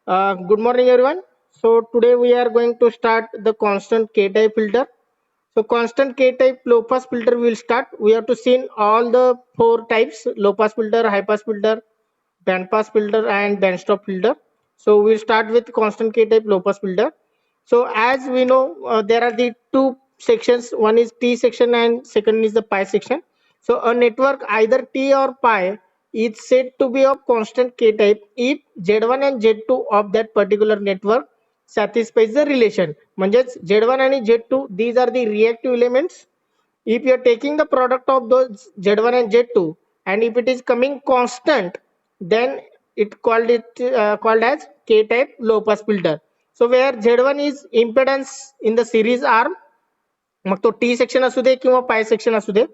Good morning, everyone. So today we are going to start the constant K-type filter. So constant K-type low-pass filter will start. We have to see all the four types: low-pass filter, high-pass filter, band-pass filter, and band-stop filter. So we'll start with constant K-type low-pass filter. So as we know, there are the two sections. One is T section and second is the pi section. So a network either T or pi is said to be of constant K type if Z1 and Z2 of that particular network satisfies the relation. म्हणजेच Z1 आणि Z2 these are the reactive elements. If you are taking the product of those Z1 and Z2 and if it is coming constant, then called as K type low pass filter. So where Z1 is impedance in the series arm, मग तो T section असू दे किंवा pi section असू दे,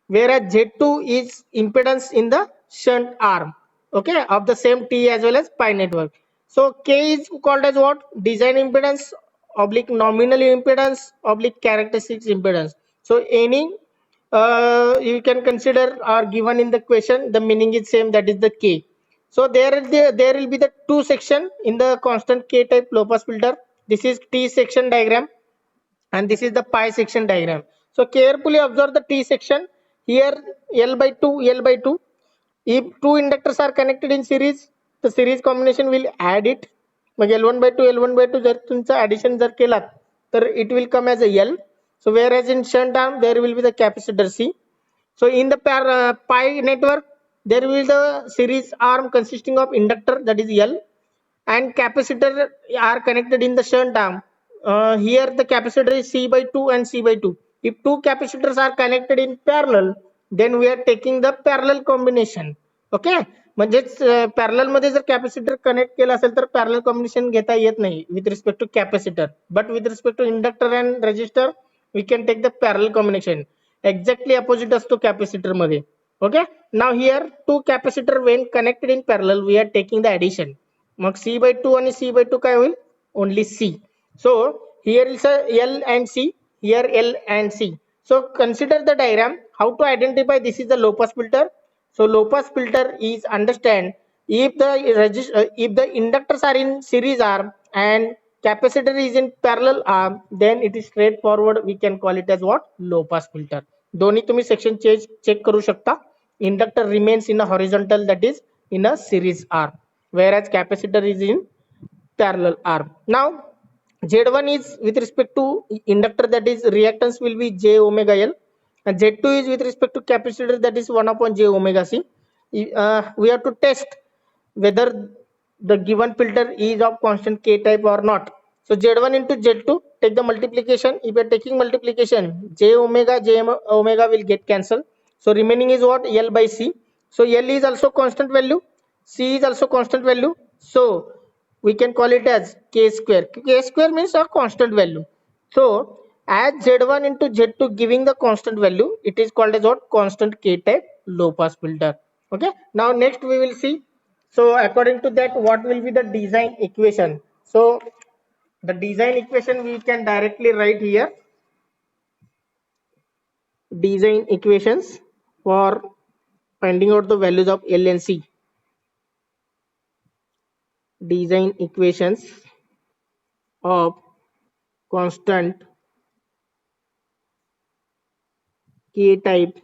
whereas Z2 is impedance in the shunt arm, okay, of the same T as well as pi network. So K is called as what? Design impedance oblique nominal impedance oblique characteristics impedance. So any you can consider are given in the question, the meaning is same, that is the K. So there will be the two section in the constant K type low pass filter. This is T section diagram and this is the pi section diagram. So carefully observe the T section. Here L by 2, L by 2. If two inductors are connected in series, the series combination will add it. Mug L1 by 2, L1 by 2 जर तुमचं addition जर केलात तर it will come as a L. So whereas in shunt arm there will be the capacitor C. So in the pi network there will be the series arm consisting of inductor, that is L, and capacitor are connected in the shunt arm. Here the capacitor is C by 2 and C by 2. If two capacitors are connected in parallel, then we are taking the parallel combination. Okay, म्हणजेच parallel मध्ये जर capacitor connect केला असेल तर parallel combination घेता येत नाही with respect to capacitor, but with respect to inductor and resistor we can take the parallel combination. Exactly opposite असतो कॅपॅसिटर मध्ये. Okay, now here two capacitor when connected in parallel we are taking the addition. मग C by 2 आणि C by 2 काय होईल? ओनली C. So here is a L and C, here L and C. So consider the diagram. How to identify this is the low pass filter? So low pass filter is understand if the inductors are in series arm and capacitor is in parallel arm, then it is straightforward. We can call it as what? Low pass filter. दोन्ही तुम्ही section check करू शकता. Inductor remains in a horizontal, that is in a series arm, whereas capacitor is in parallel arm. Now Z1 is with respect to inductor, that is reactance will be J omega L, and Z2 is with respect to capacitor, that is 1 upon J omega C. We have to test whether the given filter is of constant K type or not. So Z1 into Z2, take the multiplication. If you are taking multiplication, J omega will get cancelled. So remaining is what? L by C. So L is also constant value, C is also constant value. So we can call it as K square. K square means a constant value. So as Z1 into Z2 giving the constant value, it is called as what? Constant K type low pass filter. Okay, now next we will see. So according to that, what will be the design equation? So the design equation we can directly write here. Design equations for finding out the values of L and C. Design equations of constant K type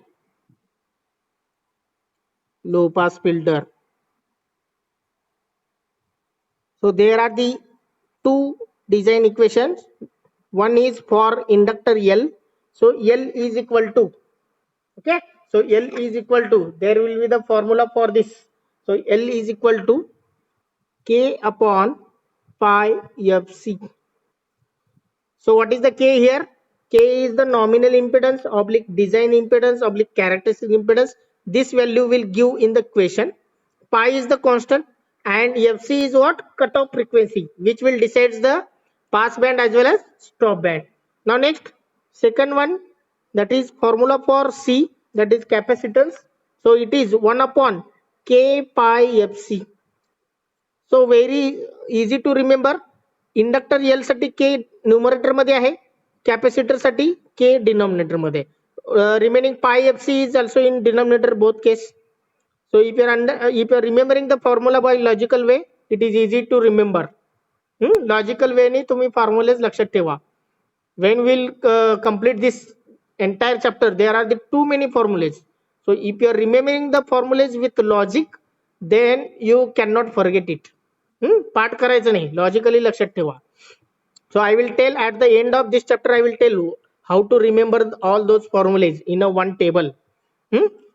low pass filter. So there are the two design equations. One is for inductor L. So L is equal to, okay, so L is equal to, there will be the formula for this. So L is equal to K upon pi FC. So what is the K here? K is the nominal impedance oblique design impedance oblique characteristic impedance. This value will give in the equation. Pi is the constant and FC is what? Cutoff frequency, which will decides the pass band as well as stop band. Now next, second one, that is formula for C, that is capacitance. So it is 1 upon K pi FC. So very easy to remember. Inductor L साठी K numerator मध्ये आहे, capacitor साठी K denominator मध्ये. Remaining pi FC is also in denominator both case. So if you are remembering the formula by logical way, it is easy to remember. Logical वेनी तुम्ही फॉर्म्युलेज लक्षात ठेवा. When we'll complete this entire chapter, there are the too many formulas. So if you are remembering the formulas with logic, then you cannot forget it. पाठ करायचं नाही, logically लक्षात ठेवा. So I will tell at the end of this chapter, I will tell you how to remember all those formulas in a one table.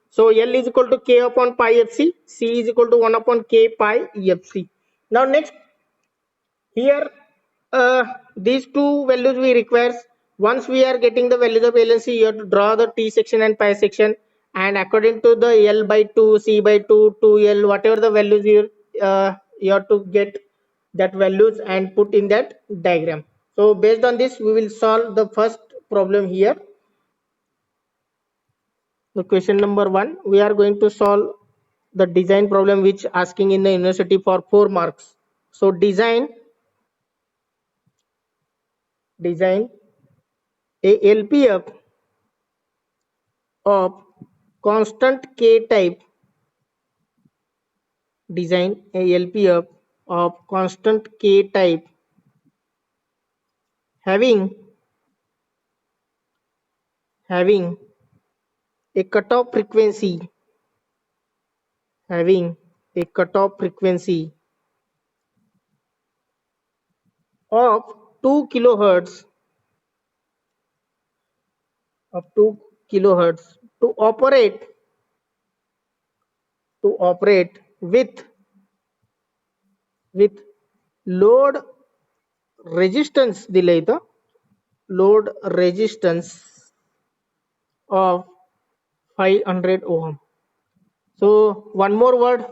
So L is equal to K upon pi FC, C is equal to 1 upon K pi FC. Now next, here these two values we require. Once we are getting the values of L and C, you have to draw the T section and pi section, and according to the L by 2, C by 2, 2L, whatever the values you have to get that values and put in that diagram. So based on this, we will solve the first problem here. The question number 1, we are going to solve the design problem which asking in the university for 4 marks. So design a LPF of constant K type. Design a LPF of constant K type having a cutoff frequency of 2 kilohertz to operate with load resistance दिले इथं, load resistance of 500 ohm. So one more word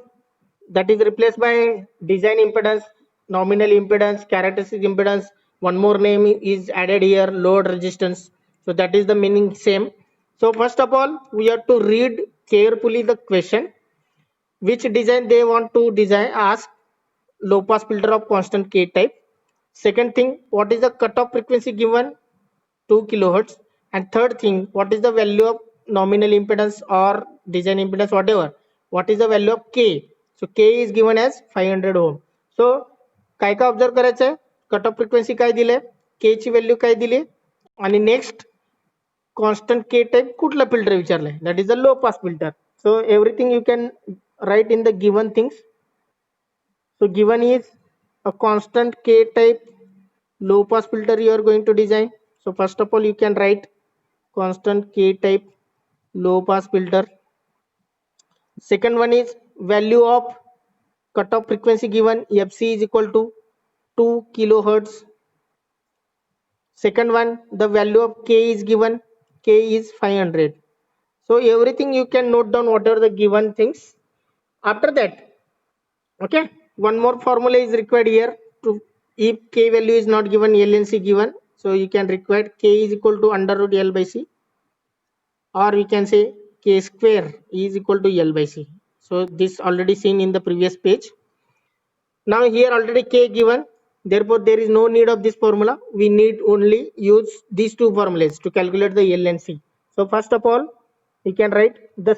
that is replaced by design impedance, nominal impedance, characteristic impedance. One more name is added here, load resistance. So that is the meaning same. So first of all, we have to read carefully the question. Which design they want to design? Ask low pass filter of constant K type. Second thing, what is the cutoff frequency given? 2 kilohertz. And third thing, what is the value of nominal impedance or design impedance, whatever? What is the value of K? So K is given as 500 ohm. So काय काय observe करायचं, cut off frequency काय दिले, के ची value काय दिली, आणि नेक्स्ट कॉन्स्टंट के टाइप कुठला फिल्टर विचारलाय, that is a low pass filter. So everything you can write in the given things. So given is a constant K type low pass filter you are going to design. So first of all, you can write constant K type low pass filter. Second one is value of cutoff frequency given, FC is equal to 2 kilohertz. Second one, the value of K is given, K is 500. So everything you can note down whatever the given things. After that, okay, one more formula is required here. To if K value is not given, L and C given, so you can require K is equal to under root L by C, or we can say K square is equal to L by C. So this already seen in the previous page. Now here already K given, therefore there is no need of this formula. We need only use these two formulas to calculate the L and C. So first of all, we can write the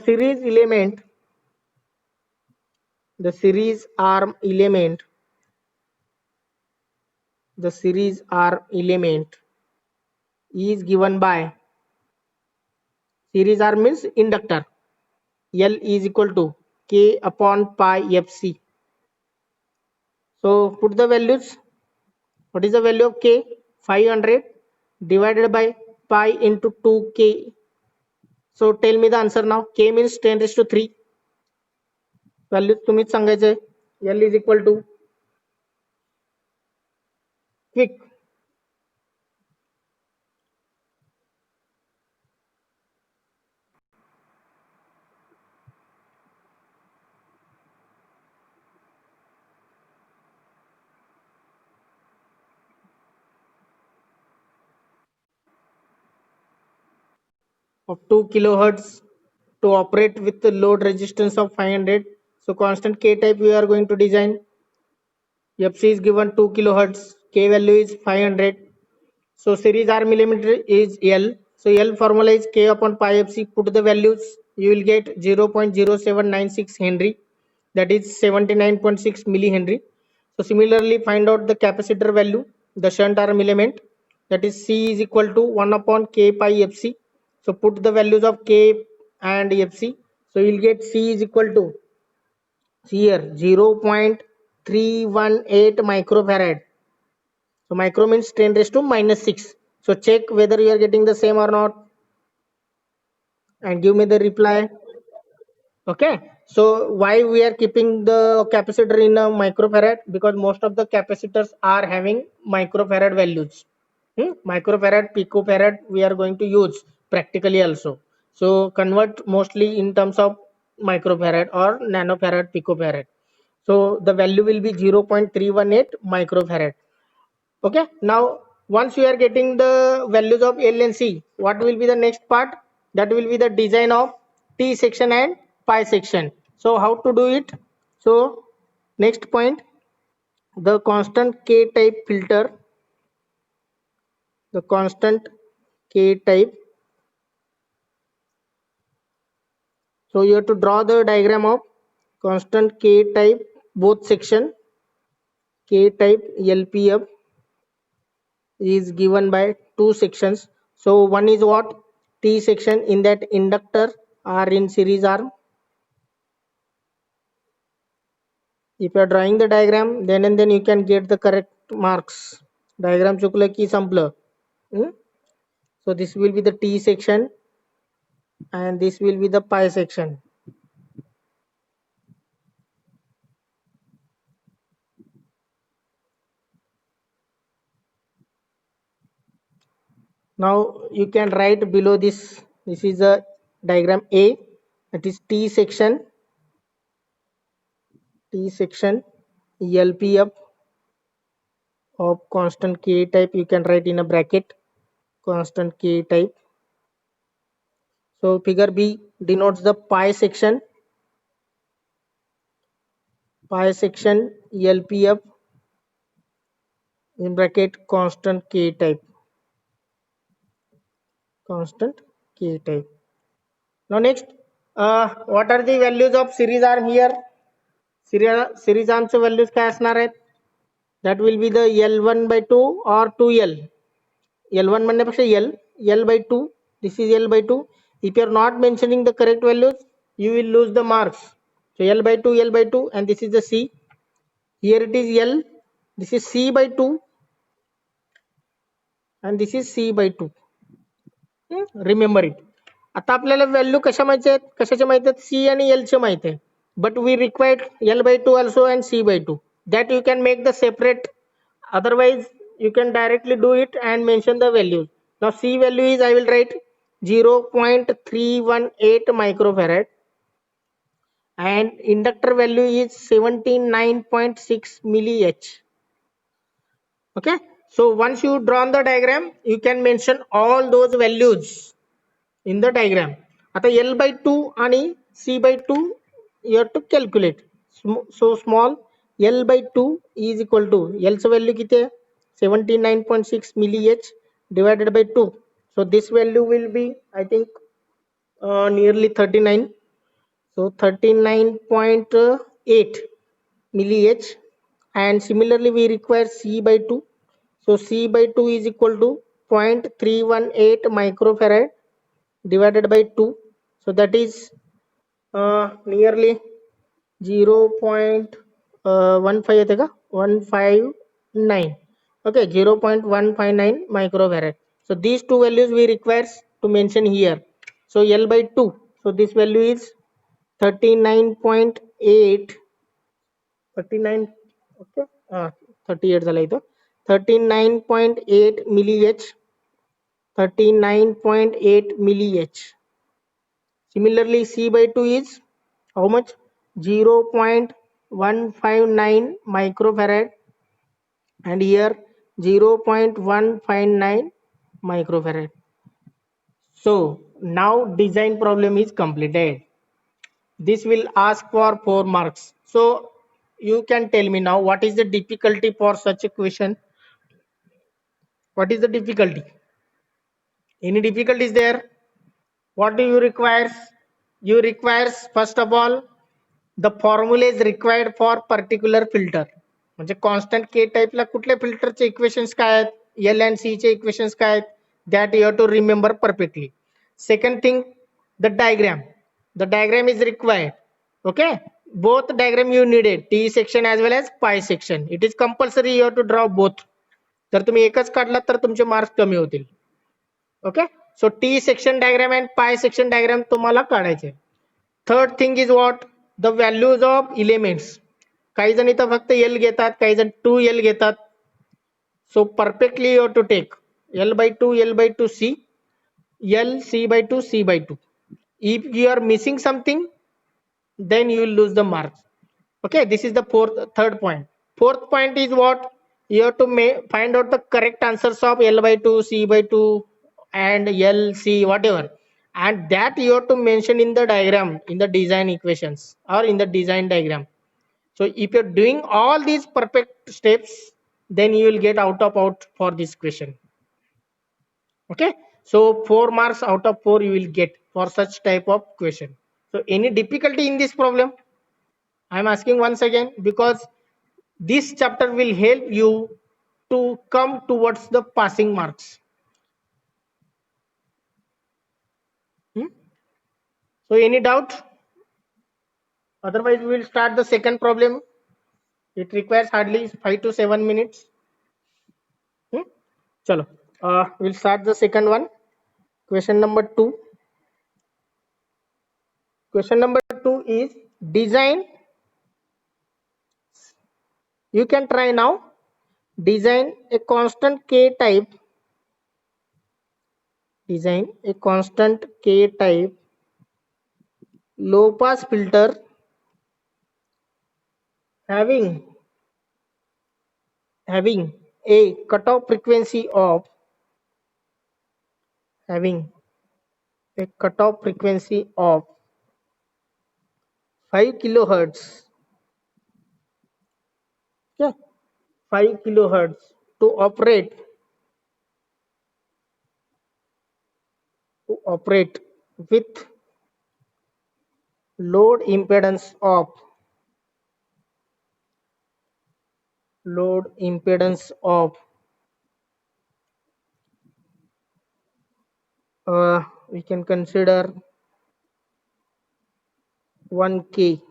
series arm element is given by, series arm means inductor, L is equal to K upon pi FC. So put the values. What is the value of K? 500 divided by pi into 2K. So tell me the answer now. K means 10 raised to 3. Value तुम्हीच सांगायचे. L is equal to, quick, of 2 kilohertz to operate with the load resistance of 500. So constant K type we are going to design. FC is given 2 kilohertz, K value is 500. So series arm element is L. So L formula is K upon pi FC. Put the values, you will get 0.0796 Henry, that is 79.6 millihenry. So similarly, find out the capacitor value, the shunt arm element, that is C is equal to 1 upon K pi Fc. So put the values of K and Fc. So you'll get C is equal to here 0.318 microfarad. So micro means 10 raised to minus 6. So check whether you are getting the same or not and give me the reply. Okay, so why we are keeping the capacitor in a microfarad? Because most of the capacitors are having microfarad values. Microfarad, picofarad we are going to use practically also. So convert mostly in terms of microfarad or nanofarad, picofarad. So the value will be 0.318 microfarad. Okay, now once you are getting the values of L and C, what will be the next part? That will be the design of T section and pi section. So how to do it? So next point, the constant K type filter, the constant K type. So you have to draw the diagram of constant K type both section. K type LPF is given by two sections. So one is what? T section, in that inductor are in series arm. If you are drawing the diagram, then and then you can get the correct marks. Diagram chukla ki sampler. So this will be the T section and this will be the pi section. Now you can write below this. This is a diagram A. That is T section. T section LPF of constant K type. You can write in a bracket. Constant K type. So figure B denotes the pi section. Pi section LPF in bracket constant K type. Constant K type. Now next, what are the values of series arm here? Series arm चे values काय असणार आहेत? That will be the L1 by 2 or 2L. L1 म्हणण्यापेक्षा L by 2. This is L by 2. If you are not mentioning the correct values, you will lose the marks. So L by 2, L by 2, and this is the C. Here it is L. This is C by 2, and this is C by 2. Remember it. आता आपल्याला value कशा माहिती आहेत, कशाच्या माहिती आहेत? सी आणि L चे माहिती आहे. But we required L by 2 also and C by 2. That you can make the separate. Otherwise you can directly do it and mention the values. Now C value is, I will write 0.318 microfarad and inductor value is 79.6 milli-H. Okay, so once you drawn the diagram, you can mention all those values in the diagram. आता L by 2 आणि C by 2 you have to calculate. So small L by 2 is equal to, L चं value किती आहे? 79.6 milli-H divided by 2. So this value will be, I think, nearly 39. So 39.8 milli-H. And similarly we require C by 2. So C by 2 is equal to 0.318 microfarad divided by 2. So that is nearly 0.15 येते का 159. Okay, 0.159 microfarad. So these two values we require to mention here. So L by 2. So this value is 39.8. 39. Okay, 38 झाला इथं. 39.8 milli-H. 39.8 milli-H. Similarly, C by 2 is how much? 0.159 microfarad, and here 0.159 microfarad. So now design problem is completed. This will ask for 4 marks. So you can tell me now, what is the difficulty for such a question? What is the difficulty? Any difficulties there? What do you require? You require first of all the formula is required for particular filter. म्हणजे constant के टाईपला कुठल्या फिल्टरचे equations काय आहेत, L and सी चे equations काय आहेत, that you have to remember perfectly. Second thing, the diagram is required. Okay, both diagram you needed, T section as well as pi section. It is compulsory you have to draw both. जर तुम्ही एकच काढला तर तुमचे marks कमी होतील. Okay, so T section diagram and pi section diagram तुम्हाला काढायचे. Third thing is what, the values of elements. काही जण इथं फक्त एल घेतात, काही जण 2L घेतात. So perfectly you have to take L/2, L/2 C, L C/2, C/2. If you are missing something, then you will lose the marks. Okay, this is the third point. Fourth point is what, you have to find out the correct answers of L/2, C/2 and L C whatever, and that you have to mention in the diagram, in the design equations or in the design diagram. So if you're doing all these perfect steps, then you will get out for this question. Okay, so 4 marks out of 4 you will get for such type of question. So any difficulty in this problem? I am asking once again, because this chapter will help you to come towards the passing marks. So any doubt? Otherwise we will start the second problem. It requires hardly 5 to 7 minutes. Chalo, we'll start the second one. Question number 2. Question number 2 is design. You can try now. Design a constant K type. Design a constant K type low pass filter having a cutoff frequency of 5 kilohertz. Yeah, 5 kilohertz to operate with load impedance of 1 we can consider 1K,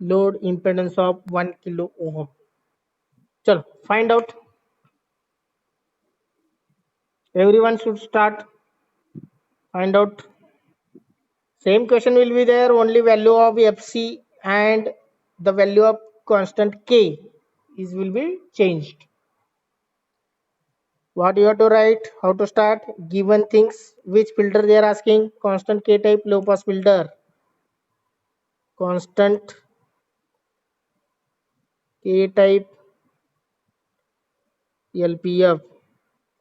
load impedance of 1 kilo ohm. Chalo, find out. Everyone should start. Find out. Same question will be there, only value of FC and the value of constant K will be changed. What you have to write, how to start, given things, which filter they are asking, constant K type low pass filter, constant K type LPF.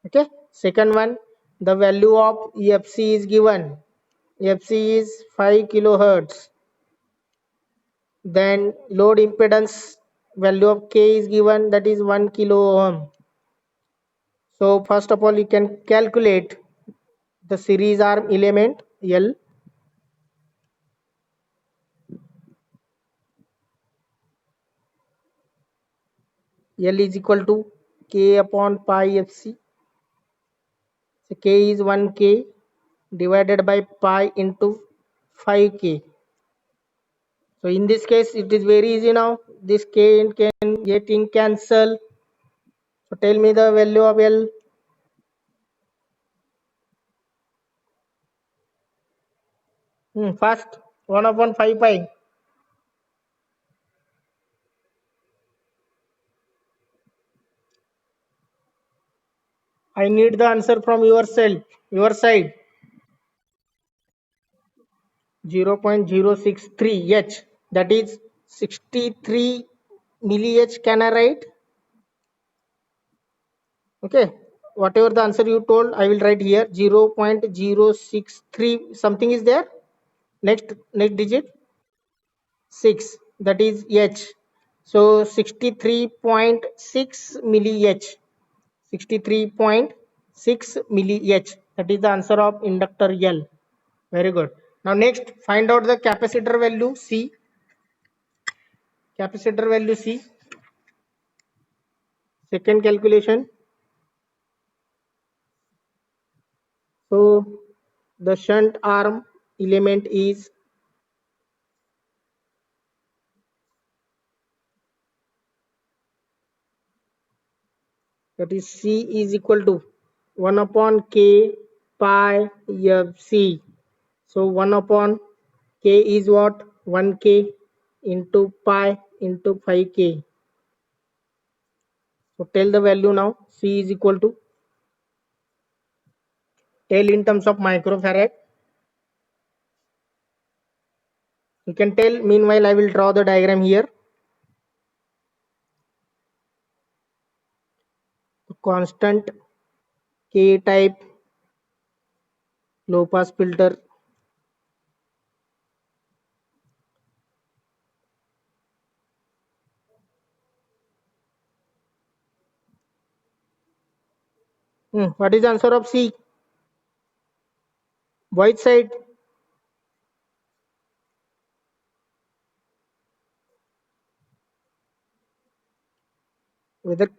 Okay, second one, the value of FC is given, FC is 5 kilohertz. Then load impedance value of K is given, that is 1 kilo ohm. So first of all you can calculate the series arm element L. L is equal to K upon pi FC. So K is 1K divided by pi into 5K. So in this case it is very easy now. This K can get in cancel. So tell me the value of L. First 1 upon 5 pi. I need the answer from your side. 0.063 H, that is 63 milli H. Can I write? Okay, whatever the answer you told, I will write here. 0.063 something is there. Next digit 6, that is H. So 63.6 milli H. 63.6 milli H. That is the answer of inductor L. Very good. Now next, find out the capacitor value C. Capacitor value C. Second calculation. So the shunt arm element is that is C is equal to 1 upon K pi FC. So 1 upon K is what? 1K into pi into 5K. So tell the value now. C is equal to, tell in terms of microfarad. You can tell. Meanwhile, I will draw the diagram here. Constant K type low pass filter. What is the answer of C? White side. Whether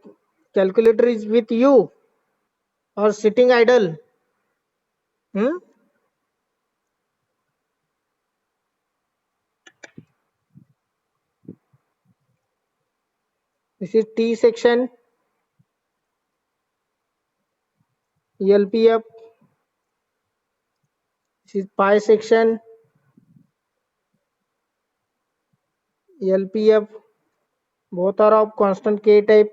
calculator is with you or sitting idle. Hmm? This is T section, LPF. This is pi section, LPF. Both are of constant K type.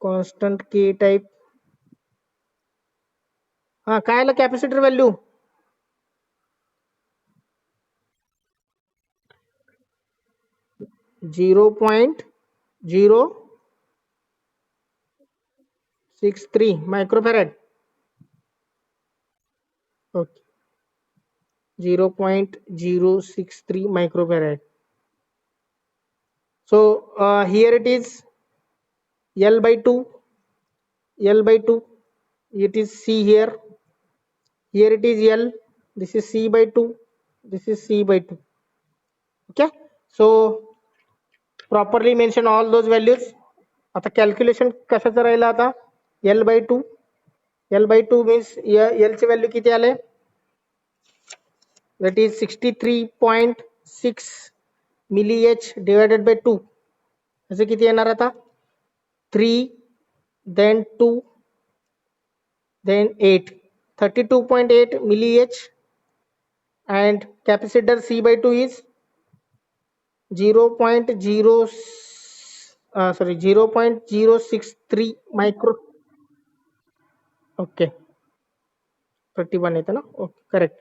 Constant K type. काय आलं capacitor value? 0.063 microfarad. Okay. 0.063 microfarad. So here it is L by 2. L by 2. It is C here. Here it is L. This is C by 2. This is C by 2. Okay. So properly mention all those values. आता calculation कशाचं राहिलं आता? L by 2. L by 2 means L ची value किती आले? That is 63.6 mAh divided by 2. असे किती येणार आता? 3 then 2 then 8. 32.8 mAh, and capacitor C by 2 is 0.063 micro. Okay, 31 येतं ना? Okay, correct.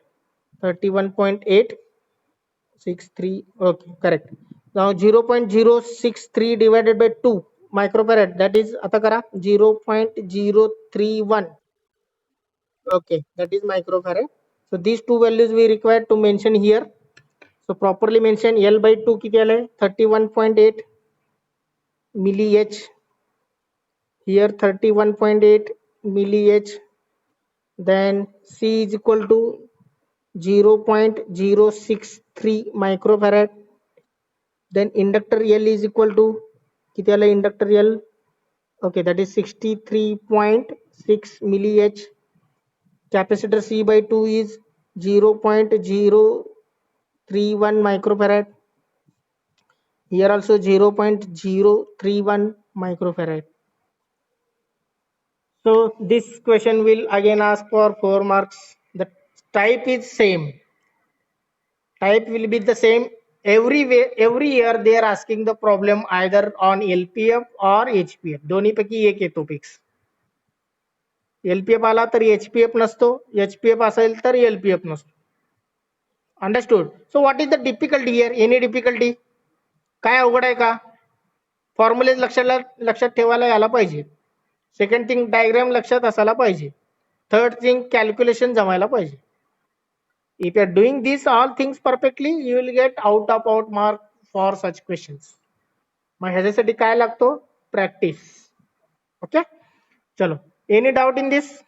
31.863. Okay, correct. Now 0.063 divided by 2 microfarad, that is आता करा 0.031. Okay, that is microfarad. So these two values we require to mention here. So properly mention L by 2 किती आले? 31.8 mAh. Here 31.8 mAh. Then C is equal to 0.063 microfarad. Then inductor L is equal to किती आले inductor L? Okay, that is 63.6 mAh. Capacitor C by 2 is 0.031 microfarad. Here also 0.031 microfarad. So this question will again ask for 4 marks. The type is same. Type will be the same. Every year they are asking the problem either on LPF or HPF. दोन्ही पैकी एक येतो fix. LPF आला तर HPF नसतो, HPF असेल तर LPF नसतो. Understood. So what is the difficulty here? Any difficulty? काय अवघड आहे का? फॉर्म्युले लक्षात ठेवायला यायला पाहिजे. सेकंड थिंग डायग्राम लक्षात असायला पाहिजे. थर्ड थिंग कॅल्क्युलेशन जमायला पाहिजे. If you are doing these all things perfectly, you will get out of out mark for such questions. मग ह्याच्यासाठी काय लागतो? प्रॅक्टिस. ओके, चलो. Any doubt in this?